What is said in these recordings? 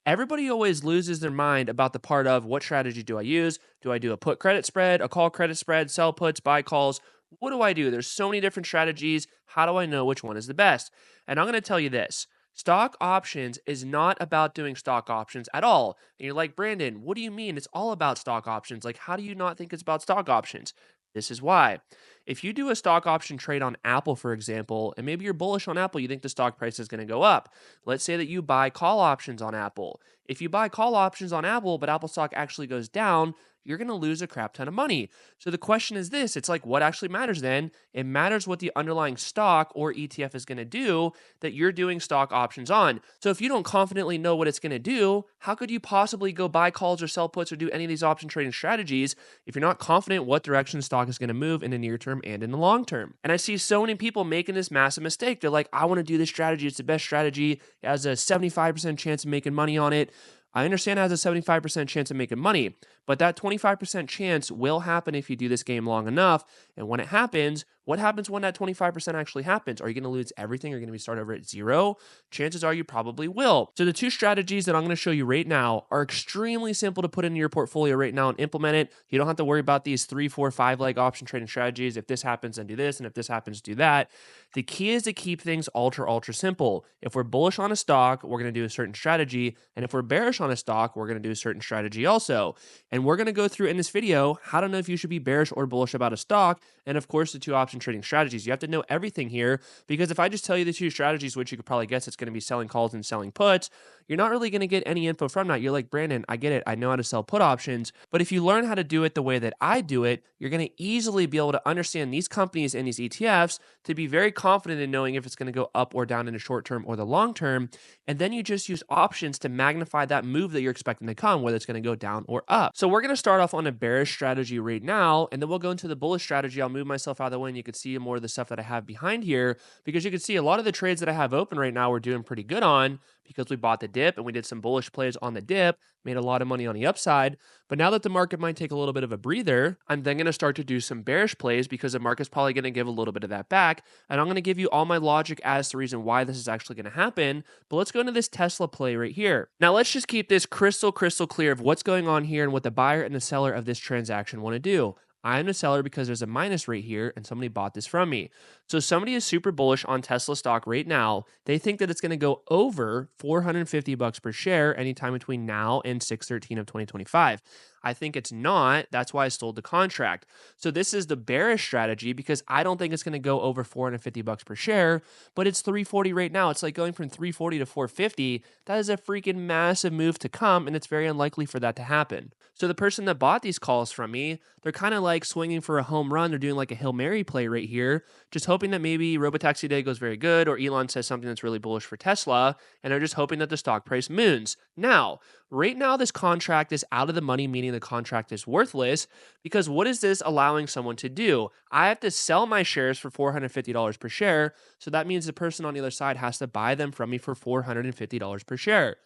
Everybody always loses their mind about the part of what strategy do I use? Do I do a put credit spread, a call credit spread, sell puts, buy calls? What do I do? There's so many different strategies. How do I know which one is the best? And I'm going to tell you this. Stock options is not about doing stock options at all. And you're like, Brandon, what do you mean? It's all about stock options. Like, how do you not think it's about stock options? This is why. If you do a stock option trade on Apple, for example, and maybe you're bullish on Apple, you think the stock price is going to go up. Let's say that you buy call options on Apple. If you buy call options on Apple, but Apple stock actually goes down, you're going to lose a crap ton of money. So the question is this, it's like what actually matters then? It matters what the underlying stock or ETF is going to do that you're doing stock options on. So if you don't confidently know what it's going to do, how could you possibly go buy calls or sell puts or do any of these option trading strategies if you're not confident what direction the stock is going to move in the near term and in the long term? And I see so many people making this massive mistake. They're like, I want to do this strategy. It's the best strategy. It has a 75% chance of making money on it. I understand it has a 75% chance of making money, but that 25% chance will happen if you do this game long enough. And when it happens, what happens when that 25% actually happens? Are you going to lose everything? Are you going to be started over at zero? Chances are you probably will. So the two strategies that I'm going to show you right now are extremely simple to put into your portfolio right now and implement it. You don't have to worry about these 3, 4, 5 leg option trading strategies. If this happens, then do this. And if this happens, do that. The key is to keep things ultra simple. If we're bullish on a stock, we're going to do a certain strategy. And if we're bearish on a stock, we're going to do a certain strategy also. And we're going to go through in this video how to know if you should be bearish or bullish about a stock. And of course, the two option trading strategies. You have to know everything here because if I just tell you the two strategies, which you could probably guess it's going to be selling calls and selling puts, you're not really going to get any info from that. You're like, Brandon, I get it. I know how to sell put options. But if you learn how to do it the way that I do it, you're going to easily be able to understand these companies and these ETFs to be very confident in knowing if it's going to go up or down in the short term or the long term. And then you just use options to magnify that move that you're expecting to come, whether it's going to go down or up. So we're going to start off on a bearish strategy right now, and then we'll go into the bullish strategy. I'll move myself out of the way and you can see more of the stuff that I have behind here because you can see a lot of the trades that I have open right now we're doing pretty good on because we bought the dip and we did some bullish plays on the dip, made a lot of money on the upside. But now that the market might take a little bit of a breather, I'm then going to start to do some bearish plays because the market's probably going to give a little bit of that back. And I'm going to give you all my logic as to the reason why this is actually going to happen. But let's go into this Tesla play right here. Now let's just keep this crystal clear of what's going on here and what the buyer and the seller of this transaction want to do. I am the seller because there's a minus right here and somebody bought this from me. So somebody is super bullish on Tesla stock right now. They think that it's going to go over 450 bucks per share anytime between now and 6/13 of 2025. I think it's not. That's why I sold the contract. So this is the bearish strategy because I don't think it's going to go over 450 bucks per share, but it's 340 right now. It's like going from 340 to 450. That is a freaking massive move to come, and it's very unlikely for that to happen. So the person that bought these calls from me, they're kind of like swinging for a home run. They're doing like a Hail Mary play right here, just hoping that maybe Robotaxi Day goes very good or Elon says something that's really bullish for Tesla, and they're just hoping that the stock price moons. Now, right now, this contract is out of the money, meaning the contract is worthless, because what is this allowing someone to do? I have to sell my shares for $450 per share, so that means the person on the other side has to buy them from me for $450 per share.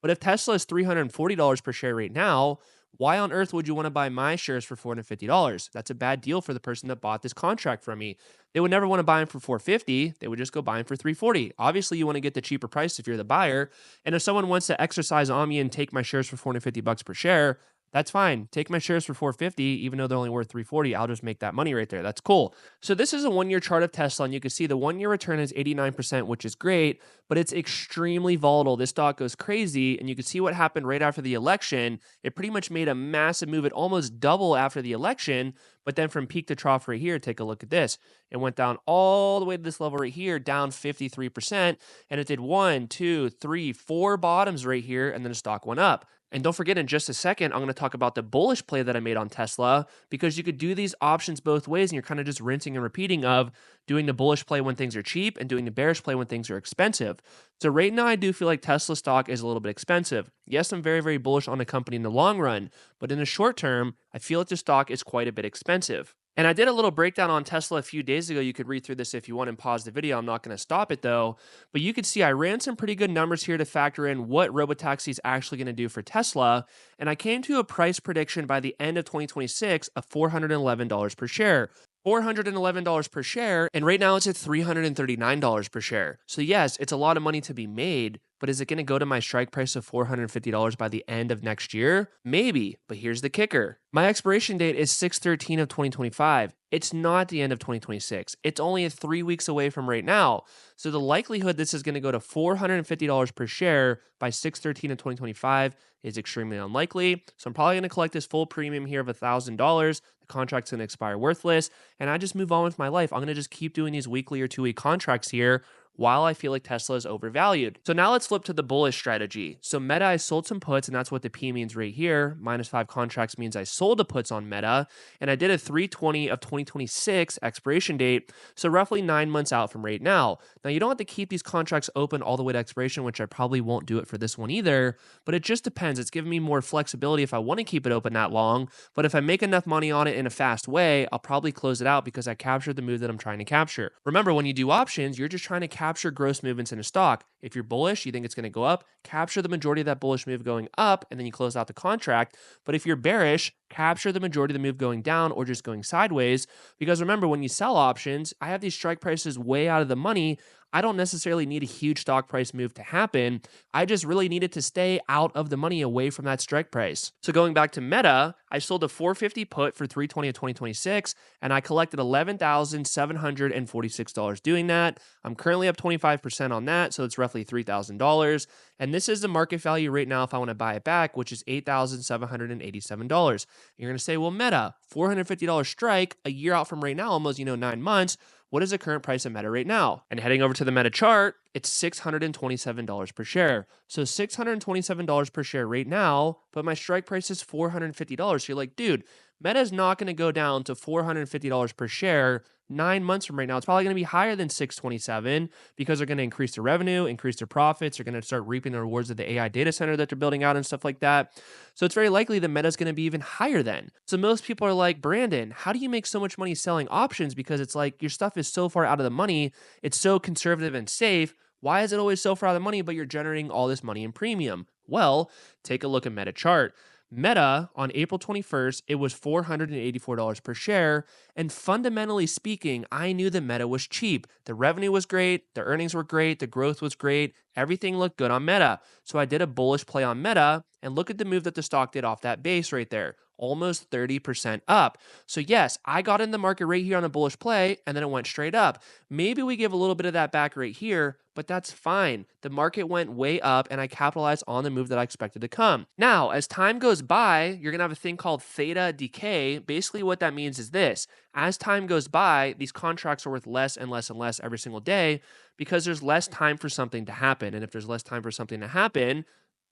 But if Tesla is $340 per share right now, why on earth would you want to buy my shares for $450? That's a bad deal for the person that bought this contract from me. They would never want to buy them for $450. They would just go buy them for $340. Obviously, you want to get the cheaper price if you're the buyer. And if someone wants to exercise on me and take my shares for 450 bucks per share, that's fine. Take my shares for 450, even though they're only worth 340. I'll just make that money right there. That's cool. So this is a 1-year chart of Tesla, and you can see the 1-year return is 89%, which is great, but it's extremely volatile. This stock goes crazy, and you can see what happened right after the election. It pretty much made a massive move. It almost double after the election, but then from peak to trough right here, take a look at this. It went down all the way to this level right here, down 53%, and it did 1, 2, 3, 4 bottoms right here, and then the stock went up. And don't forget, in just a second, I'm going to talk about the bullish play that I made on Tesla because you could do these options both ways and you're kind of just rinsing and repeating of doing the bullish play when things are cheap and doing the bearish play when things are expensive. So right now, I do feel like Tesla stock is a little bit expensive. Yes, I'm very bullish on the company in the long run, but in the short term, I feel like the stock is quite a bit expensive. And I did a little breakdown on Tesla a few days ago. You could read through this if you want and pause the video. I'm not going to stop it though. But you could see I ran some pretty good numbers here to factor in what Robotaxi is actually going to do for Tesla. And I came to a price prediction by the end of 2026 of $411 per share. $411 per share, and right now it's at $339 per share. So yes, it's a lot of money to be made, But is it going to go to my strike price of $450 by the end of next year? Maybe, but here's the kicker. My expiration date is 6/13 of 2025. It's not the end of 2026. It's only 3 weeks away from right now. So the likelihood this is going to go to $450 per share by 6/13 of 2025 is extremely unlikely. So I'm probably going to collect this full premium here of $1,000. The contract's going to expire worthless, and I just move on with my life. I'm going to just keep doing these weekly or 2-week contracts here while I feel like Tesla is overvalued. So now let's flip to the bullish strategy. So Meta, I sold some puts, and that's what the P means right here. -5 contracts means I sold the puts on Meta, and I did a 3/20 of 2026 expiration date, so roughly 9 months out from right now. Now, you don't have to keep these contracts open all the way to expiration, which I probably won't do it for this one either, but it just depends. It's giving me more flexibility if I want to keep it open that long, but if I make enough money on it in a fast way, I'll probably close it out because I captured the move that I'm trying to capture. Remember, when you do options, you're just trying to capture gross movements in a stock. If you're bullish, you think it's going to go up, capture the majority of that bullish move going up, and then you close out the contract. But if you're bearish, capture the majority of the move going down or just going sideways. Because remember, when you sell options, I have these strike prices way out of the money. I don't necessarily need a huge stock price move to happen. I just really need it to stay out of the money, away from that strike price. So going back to Meta, I sold a 450 put for 3/20 of 2026, and I collected $11,746 doing that. I'm currently up 25% on that, so it's roughly $3,000. And this is the market value right now if I want to buy it back, which is $8,787. You're going to say, well, Meta, $450 strike a year out from right now, almost 9 months. What is the current price of Meta right now? And heading over to the Meta chart, it's $627 per share. So $627 per share right now, but my strike price is $450. So you're like, dude, Meta is not going to go down to $450 per share 9 months from right now. It's probably going to be higher than 627 because they're going to increase their revenue, increase their profits. They're going to start reaping the rewards of the AI data center that they're building out and stuff like that. So it's very likely that Meta is going to be even higher then. So most people are like, Brandon, how do you make so much money selling options? Because it's like your stuff is so far out of the money. It's so conservative and safe. Why is it always so far out of the money, but you're generating all this money in premium? Well, take a look at Meta chart. Meta on April 21st, it was $484 per share. And fundamentally speaking, I knew that Meta was cheap. The revenue was great. The earnings were great. The growth was great. Everything looked good on Meta. So I did a bullish play on Meta, and look at the move that the stock did off that base right there. Almost 30% up. So yes, I got in the market right here on a bullish play, and then it went straight up. Maybe we give a little bit of that back right here, but that's fine. The market went way up, and I capitalized on the move that I expected to come. Now, as time goes by, you're going to have a thing called theta decay. Basically, what that means is this. As time goes by, these contracts are worth less and less and less every single day because there's less time for something to happen. And if there's less time for something to happen,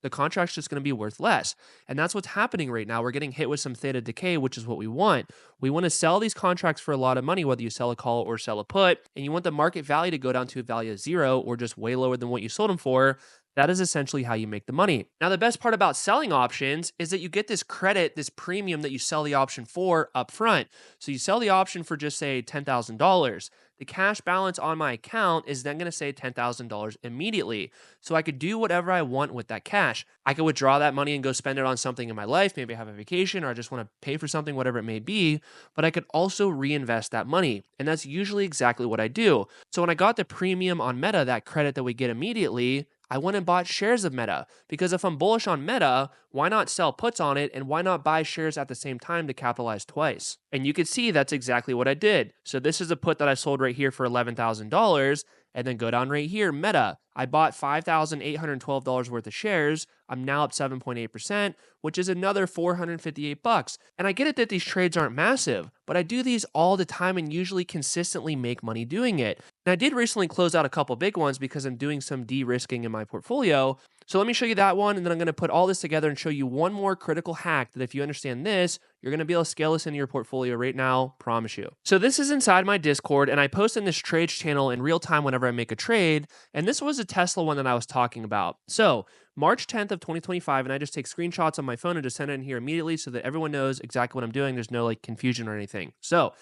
the contract's just going to be worth less. And that's what's happening right now. We're getting hit with some theta decay, which is what we want. We want to sell these contracts for a lot of money, whether you sell a call or sell a put, and you want the market value to go down to a value of 0 or just way lower than what you sold them for. That is essentially how you make the money. Now, the best part about selling options is that you get this credit, this premium that you sell the option for up front. So you sell the option for just say $10,000. The cash balance on my account is then going to say $10,000 immediately. So I could do whatever I want with that cash. I could withdraw that money and go spend it on something in my life. Maybe I have a vacation or I just want to pay for something, whatever it may be. But I could also reinvest that money. And that's usually exactly what I do. So when I got the premium on Meta, that credit that we get immediately, I went and bought shares of Meta because if I'm bullish on Meta, why not sell puts on it and why not buy shares at the same time to capitalize twice? And you can see that's exactly what I did. So this is a put that I sold right here for $11,000 and then go down right here, Meta. I bought $5,812 worth of shares. I'm now up 7.8%, which is another $458. And I get it that these trades aren't massive, but I do these all the time and usually consistently make money doing it. And I did recently close out a couple big ones because I'm doing some de-risking in my portfolio. So let me show you that one, and then I'm going to put all this together and show you one more critical hack that if you understand this, you're going to be able to scale this into your portfolio right now, promise you. So this is inside my Discord, and I post in this trades channel in real time whenever I make a trade, and this was a Tesla one that I was talking about. So March 10th of 2025, and I just take screenshots on my phone and just send it in here immediately so that everyone knows exactly what I'm doing. There's no confusion or anything. So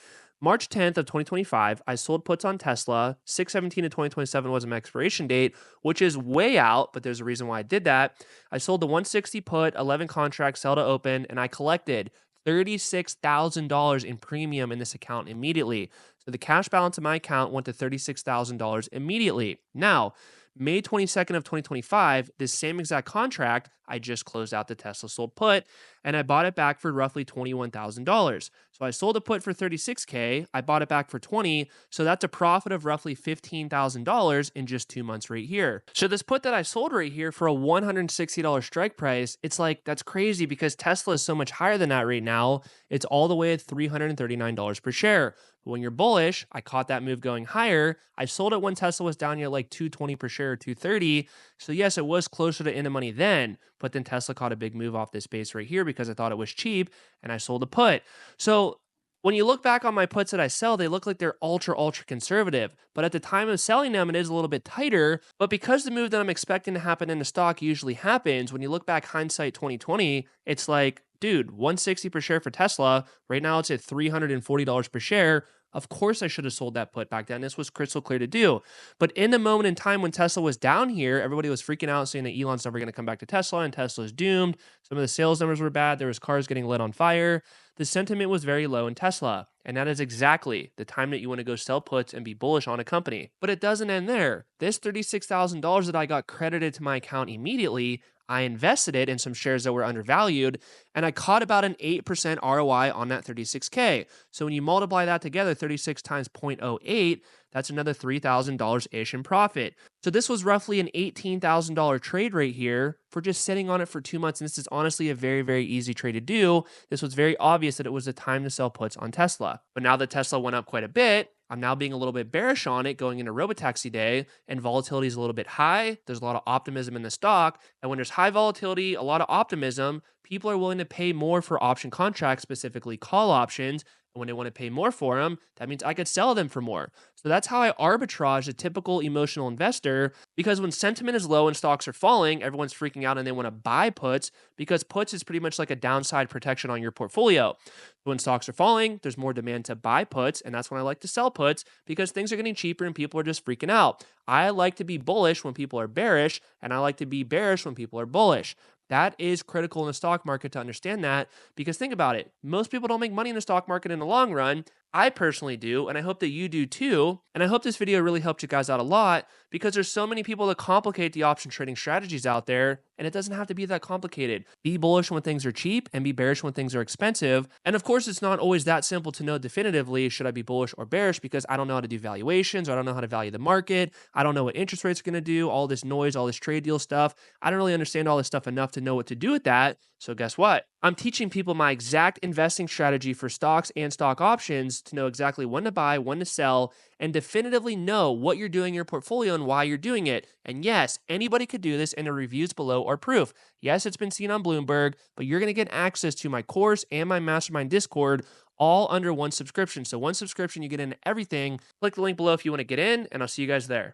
March 10th of 2025, I sold puts on Tesla. 6/17 of 2027 was my expiration date, which is way out, but there's a reason why I did that. I sold the 160 put, 11 contracts, sell to open, and I collected $36,000 in premium in this account immediately. So the cash balance in my account went to $36,000 immediately. Now, May 22nd of 2025, this same exact contract, I just closed out the Tesla sold put and I bought it back for roughly $21,000. So I sold a put for 36K, I bought it back for 20, so that's a profit of roughly $15,000 in just 2 months right here. So this put that I sold right here for a $160 strike price, it's like that's crazy because Tesla is so much higher than that right now. It's all the way at $339 per share. But when you're bullish, I caught that move going higher. I sold it when Tesla was down here like 220 per share or 230. So yes, it was closer to in the money then, but then Tesla caught a big move off this base right here because I thought it was cheap and I sold a put. So when you look back on my puts that I sell, they look like they're ultra conservative. But at the time of selling them, it is a little bit tighter. But because the move that I'm expecting to happen in the stock usually happens, when you look back hindsight 2020, it's like, dude, 160 per share for Tesla. Right now it's at $340 per share. Of course, I should have sold that put back then. This was crystal clear to do. But in the moment in time when Tesla was down here, everybody was freaking out saying that Elon's never going to come back to Tesla and Tesla's doomed. Some of the sales numbers were bad. There was cars getting lit on fire. The sentiment was very low in Tesla. And that is exactly the time that you want to go sell puts and be bullish on a company. But it doesn't end there. This $36,000 that I got credited to my account immediately, I invested it in some shares that were undervalued, and I caught about an 8% ROI on that 36K. So when you multiply that together, 36 times 0.08, that's another $3,000-ish in profit. So this was roughly an $18,000 trade right here for just sitting on it for 2 months. And this is honestly a very easy trade to do. This was very obvious that it was the time to sell puts on Tesla. But now that Tesla went up quite a bit, I'm now being a little bit bearish on it going into Robotaxi day, and volatility is a little bit high. There's a lot of optimism in the stock. And when there's high volatility, a lot of optimism, people are willing to pay more for option contracts, specifically call options. And when they want to pay more for them, that means I could sell them for more. So that's how I arbitrage a typical emotional investor, because when sentiment is low and stocks are falling, everyone's freaking out and they want to buy puts because puts is pretty much like a downside protection on your portfolio. When stocks are falling, there's more demand to buy puts, and that's when I like to sell puts because things are getting cheaper and people are just freaking out. I like to be bullish when people are bearish, and I like to be bearish when people are bullish. That is critical in the stock market to understand that, because think about it. Most people don't make money in the stock market in the long run. I personally do, and I hope that you do too. And I hope this video really helped you guys out a lot, because there's so many people that complicate the option trading strategies out there, and it doesn't have to be that complicated. Be bullish when things are cheap and be bearish when things are expensive. And of course, it's not always that simple to know definitively, should I be bullish or bearish, because I don't know how to do valuations, or I don't know how to value the market. I don't know what interest rates are going to do, all this noise, all this trade deal stuff. I don't really understand all this stuff enough to know what to do with that. So guess what? I'm teaching people my exact investing strategy for stocks and stock options to know exactly when to buy, when to sell, and definitively know what you're doing in your portfolio and why you're doing it. And yes, anybody could do this, and the reviews below are proof. Yes, it's been seen on Bloomberg, but you're going to get access to my course and my mastermind Discord all under one subscription. So one subscription, you get into everything. Click the link below if you want to get in, and I'll see you guys there.